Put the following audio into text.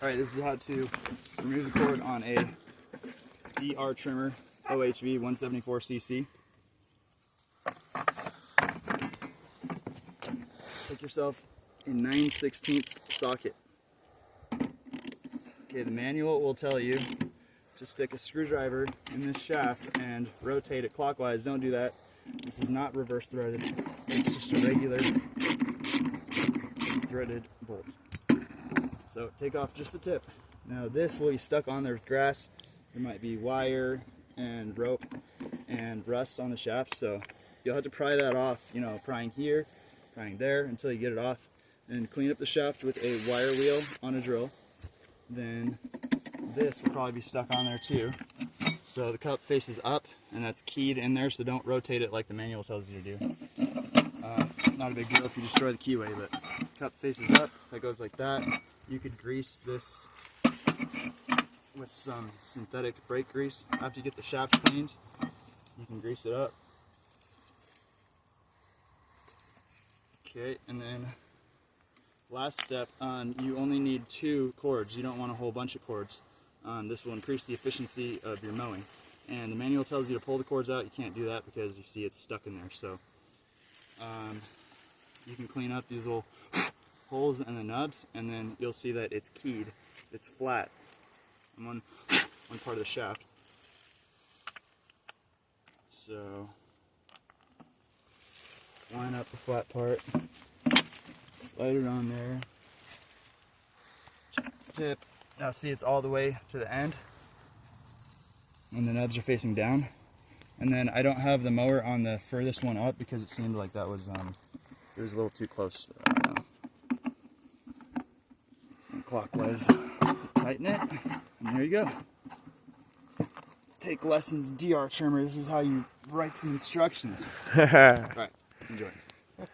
Alright, this is how to remove the cord on a Dr Trimmer OHV 174cc. Take yourself a 9/16 socket. Okay, the manual will tell you to stick a screwdriver in this shaft and rotate it clockwise. Don't do that. This is not reverse threaded. It's just a regular threaded bolt. So take off just the tip. Now this will be stuck on there with grass. There might be wire and rope and rust on the shaft, so you'll have to pry that off, prying here, prying there until you get it off. And clean up the shaft with a wire wheel on a drill. Then this will probably be stuck on there too. So the cup faces up and that's keyed in there, so don't rotate it like the manual tells you to do. Not a big deal if you destroy the keyway, but cup faces up, that goes like that. You could grease this with some synthetic brake grease. After you get the shaft cleaned, you can grease it up. Okay, and then last step, you only need 2 cords. You don't want a whole bunch of cords. This will increase the efficiency of your mowing. And the manual tells you to pull the cords out. You can't do that because you see it's stuck in there. So you can clean up these little holes in the nubs, and then you'll see that it's keyed. It's flat on one part of the shaft. So line up the flat part, slide it on there, tip. Now see, it's all the way to the end, and the nubs are facing down. And then I don't have the mower on the furthest one up because it seemed like that was it was a little too close. Clockwise, tighten it, and there you go. Take lessons, Dr Trimmer. This is how you write some instructions. All right, enjoy.